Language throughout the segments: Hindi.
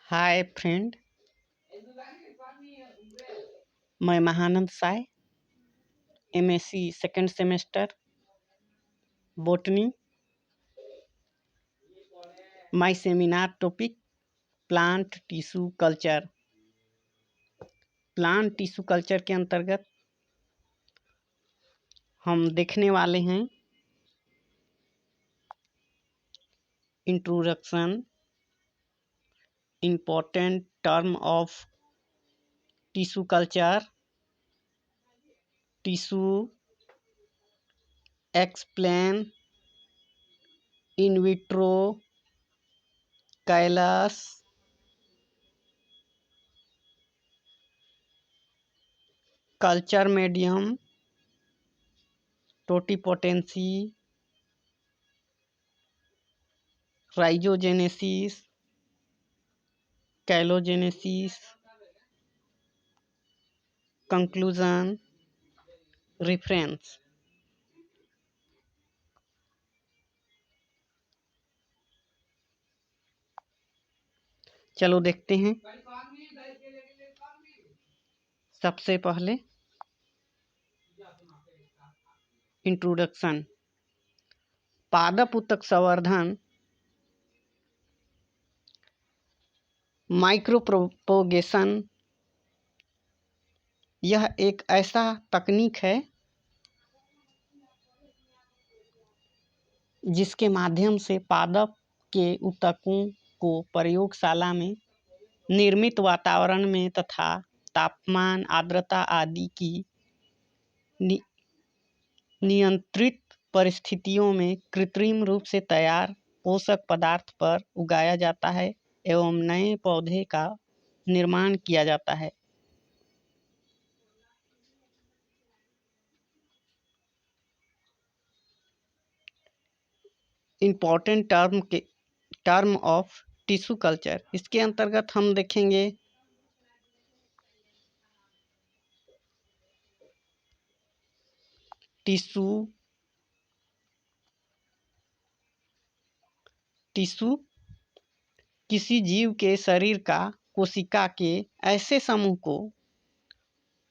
हाय फ्रेंड। मैं Mahanand Sai, MSc second semester botany. My seminar topic plant tissue culture. Plant tissue culture के अंतर्गत हम देखने वाले हैं introduction, important term of tissue culture, tissue explain, in vitro, callus, culture medium, totipotency, rhizogenesis, callogenesis, conclusion, reference. चलो देखते हैं। सबसे पहले इंट्रोडक्शन। पादप उत्तक संवर्धन माइक्रोप्रोपोगेशन यह एक ऐसा तकनीक है जिसके माध्यम से पादप के ऊतकों को प्रयोगशाला में निर्मित वातावरण में तथा तापमान, आर्द्रता आदि की नियंत्रित परिस्थितियों में कृत्रिम रूप से तैयार पोषक पदार्थ पर उगाया जाता है एवं नए पौधे का निर्माण किया जाता है। Important term of tissue culture, इसके अंतर्गत हम देखेंगे टिश्यू किसी जीव के शरीर का कोशिका के ऐसे समूह को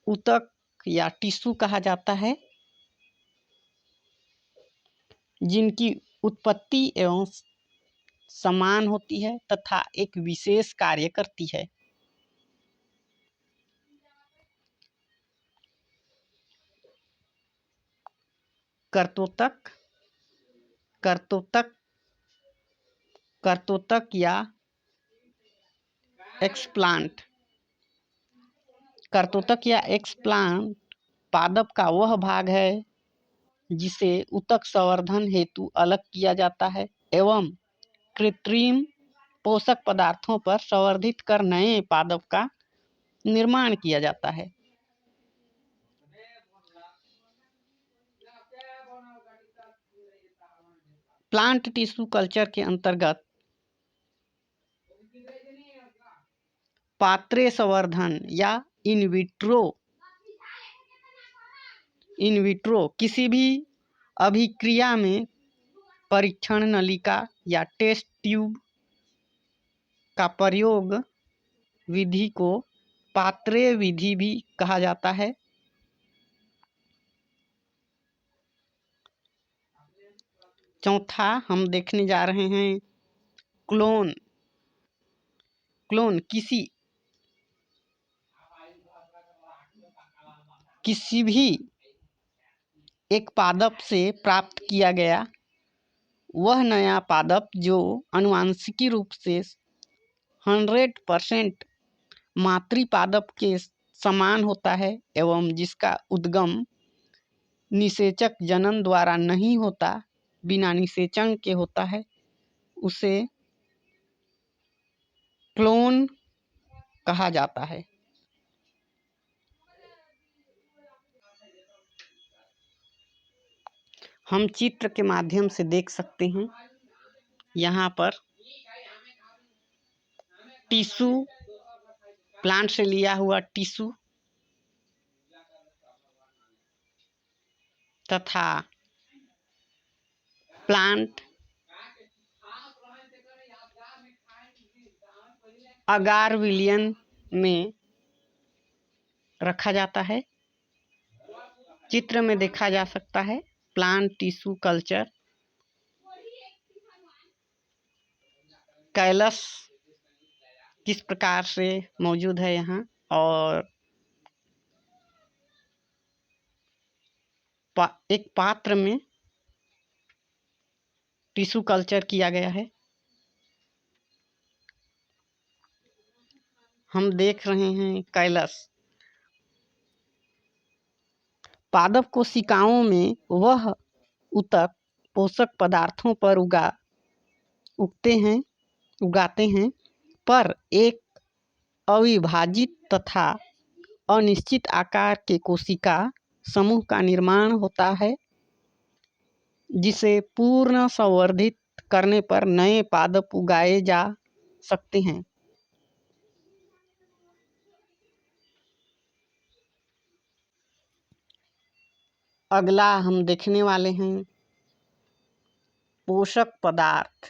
ऊतक या टिश्यू कहा जाता है जिनकी उत्पत्ति एवं समान होती है तथा एक विशेष कार्य करती है। कर्तोतक या एक्सप्लांट। कर्तोतक या एक्सप्लांट पादप का वह भाग है जिसे ऊतक संवर्धन हेतु अलग किया जाता है एवं कृत्रिम पोषक पदार्थों पर संवर्धित कर नए पादप का निर्माण किया जाता है। प्लांट टिश्यू कल्चर के अंतर्गत पात्रे संवर्धन या इन विट्रो किसी भी अभिक्रिया में परीक्षण नलिका या टेस्ट ट्यूब का प्रयोग विधि को पात्रे विधि भी कहा जाता है। चौथा हम देखने जा रहे हैं क्लोन किसी भी एक पादप से प्राप्त किया गया वह नया पादप जो आनुवांशिकी रूप से 100% मातृ पादप के समान होता है एवं जिसका उद्गम निषेचक जनन द्वारा नहीं होता, बिना निषेचन के होता है, उसे क्लोन कहा जाता है। हम चित्र के माध्यम से देख सकते हैं यहाँ पर टिश्यू, प्लांट से लिया हुआ टिश्यू तथा प्लांट अगार विलियन में रखा जाता है। चित्र में देखा जा सकता है प्लांट टिश्यू कल्चर। कैलस किस प्रकार से मौजूद है यहाँ, और एक पात्र में टिश्यू कल्चर किया गया है। हम देख रहे हैं कैलस। पादप कोशिकाओं में वह ऊतक पोषक पदार्थों पर उगाते हैं, पर एक अविभाजित तथा अनिश्चित आकार के कोशिका समूह का निर्माण होता है, जिसे पूर्ण संवर्धित करने पर नए पादप उगाए जा सकते हैं। अगला हम देखने वाले हैं पोषक पदार्थ,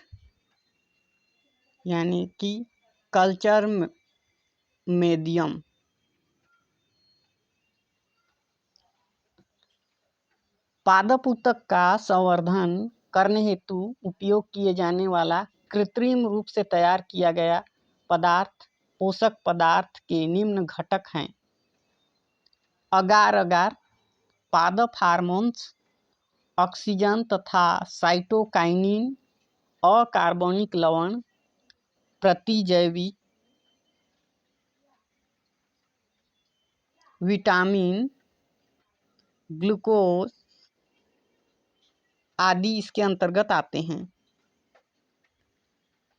यानी कि कल्चर मीडियम। पादप ऊतक का संवर्धन करने हेतु उपयोग किए जाने वाला कृत्रिम रूप से तैयार किया गया पदार्थ पोषक पदार्थ के निम्न घटक हैं। अगार पादप हार्मोन्स, ऑक्सीजन तथा साइटोकाइनिन, अकार्बनिक लवण, प्रतिजैविक, विटामिन, ग्लूकोज आदि इसके अंतर्गत आते हैं।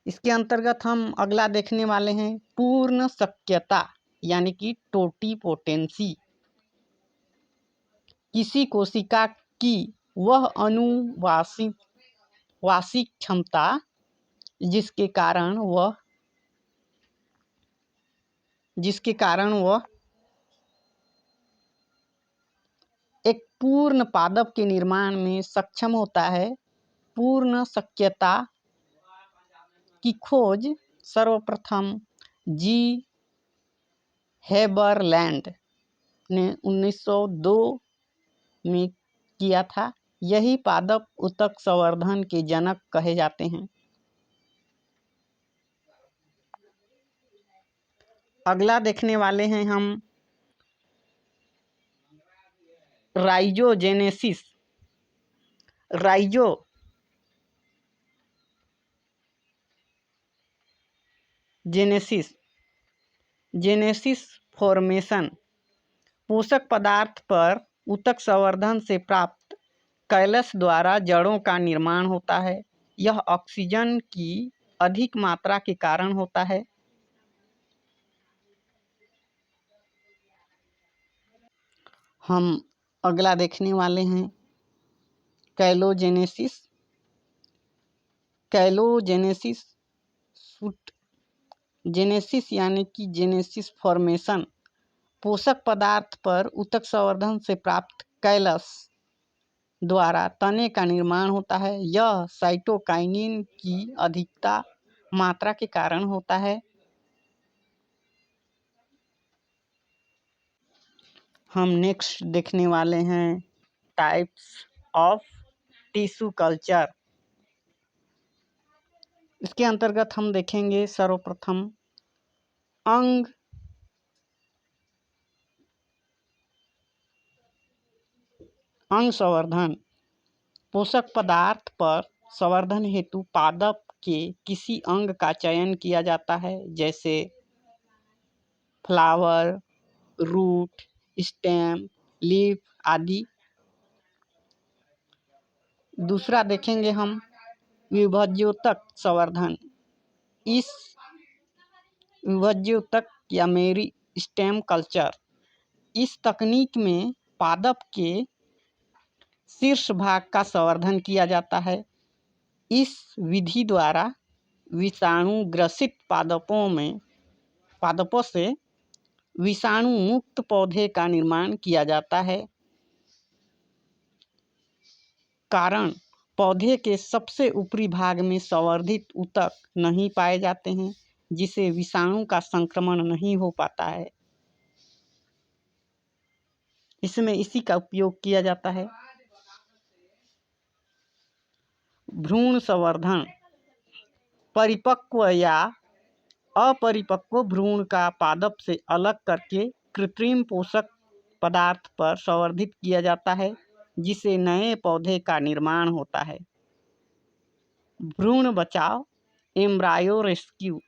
इसके अंतर्गत हम अगला देखने वाले हैं पूर्ण शक्यता, यानी कि टोटिपोटेंसी। किसी कोशिका की वह वार्षिक क्षमता जिसके कारण वह एक पूर्ण पादप के निर्माण में सक्षम होता है। पूर्ण शक्यता की खोज सर्वप्रथम जी हेबरलैंड ने 1902 में किया था। यही पादप ऊतक संवर्धन के जनक कहे जाते हैं। अगला देखने वाले हैं हम राइजोजेनेसिस। Genesis formation. पोषक पदार्थ पर ऊतक संवर्धन से प्राप्त कैलस द्वारा जड़ों का निर्माण होता है। यह ऑक्सीजन की अधिक मात्रा के कारण होता है। हम अगला देखने वाले हैं कैलोजेनेसिस। जेनेसिस यानी कि जेनेसिस फॉर्मेशन। पोषक पदार्थ पर ऊतक संवर्धन से प्राप्त कैलस द्वारा तने का निर्माण होता है। यह साइटोकाइनिन की अधिकता मात्रा के कारण होता है। हम नेक्स्ट देखने वाले हैं टाइप्स ऑफ टिश्यू कल्चर। इसके अंतर्गत हम देखेंगे सर्वप्रथम अंग संवर्धन। पोषक पदार्थ पर संवर्धन हेतु पादप के किसी अंग का चयन किया जाता है, जैसे फ्लावर, रूट, स्टेम, लीफ आदि। दूसरा देखेंगे हम विभज्योतक संवर्धन। इस विभज्योतक या मेरिस्टेम कल्चर, इस तकनीक में पादप के शीर्ष भाग का संवर्धन किया जाता है। इस विधि द्वारा विषाणु ग्रसित पादपों से विषाणु मुक्त पौधे का निर्माण किया जाता है। कारण पौधे के सबसे ऊपरी भाग में संवर्धित ऊतक नहीं पाए जाते हैं। जिसे विषाणु का संक्रमण नहीं हो पाता है। इसमें इसी का उपयोग किया जाता है। भ्रूण संवर्धन, परिपक्व या अपरिपक्व भ्रूण का पादप से अलग करके कृत्रिम पोषक पदार्थ पर संवर्धित किया जाता है, जिससे नए पौधे का निर्माण होता है। भ्रूण बचाव, एम्ब्रायो रेस्क्यू,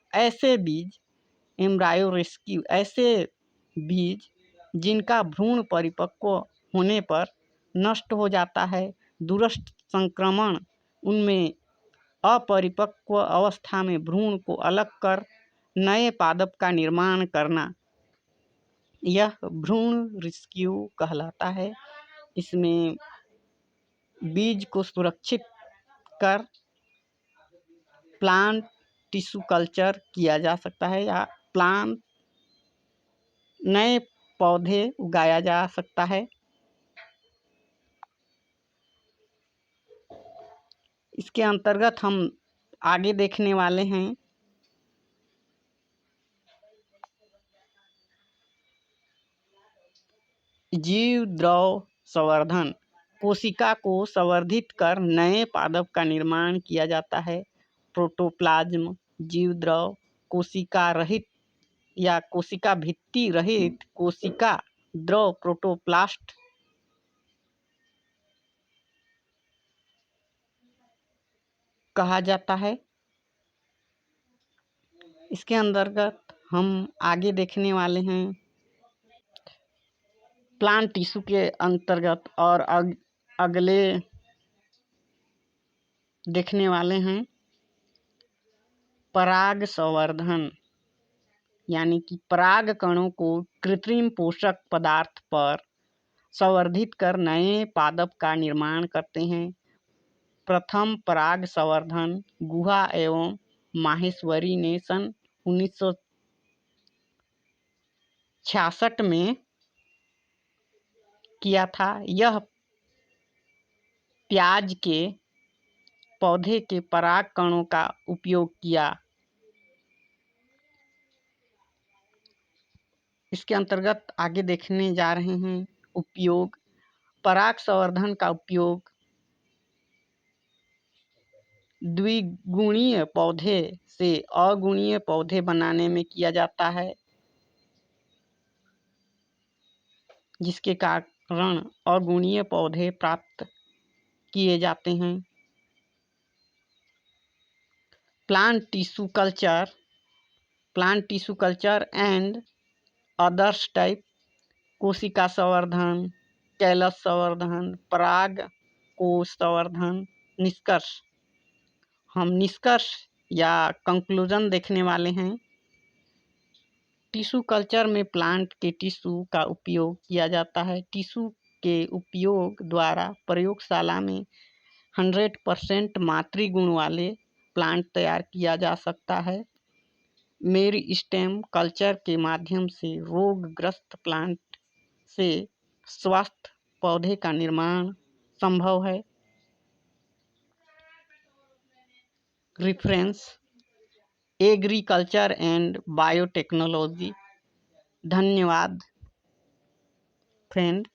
ऐसे बीज जिनका भ्रूण परिपक्व होने पर नष्ट हो जाता है। दूरस्थ संक्रमण, उनमें अपरिपक्व अवस्था में भ्रूण को अलग कर नए पादप का निर्माण करना, यह भ्रूण रेस्क्यू कहलाता है। इसमें बीज को सुरक्षित कर प्लांट टिश्यू कल्चर किया जा सकता है या प्लांट नए पौधे उगाया जा सकता है। इसके अंतर्गत हम आगे देखने वाले हैं जीव द्रव संवर्धन। कोशिका को संवर्धित कर नए पादप का निर्माण किया जाता है। प्रोटोप्लाज्म जीव द्रव, कोशिका रहित या कोशिका भित्ति रहित कोशिका द्रव प्रोटोप्लास्ट कहा जाता है। इसके अंतर्गत हम आगे देखने वाले हैं प्लांट टिश्यू के अंतर्गत और अगले देखने वाले हैं पराग संवर्धन, यानी कि पराग कणों को कृत्रिम पोषक पदार्थ पर संवर्धित कर नए पादप का निर्माण करते हैं। प्रथम पराग संवर्धन गुहा एवं माहेश्वरी ने सन 1966 में किया था। यह प्याज के पौधे के पराग कणों का उपयोग किया। इसके अंतर्गत आगे देखने जा रहे हैं उपयोग। पराग संवर्धन का उपयोग द्विगुणीय पौधे से अगुणीय पौधे बनाने में किया जाता है, जिसके कारण अगुणीय पौधे प्राप्त किए जाते हैं। Plant tissue culture and others type, कोशिका संवर्धन, कैलस संवर्धन, पराग कोश संवर्धन। निष्कर्ष या कंक्लूजन देखने वाले हैं। टिश्यू कल्चर में प्लांट के टिश्यू का उपयोग किया जाता है। टिश्यू के उपयोग द्वारा प्रयोगशाला में 100% मातृगुण वाले प्लांट तैयार किया जा सकता है। मेरी स्टेम कल्चर के माध्यम से रोगग्रस्त प्लांट से स्वस्थ पौधे का निर्माण संभव है। Reference agriculture and biotechnology. धन्यवाद फ्रेंड।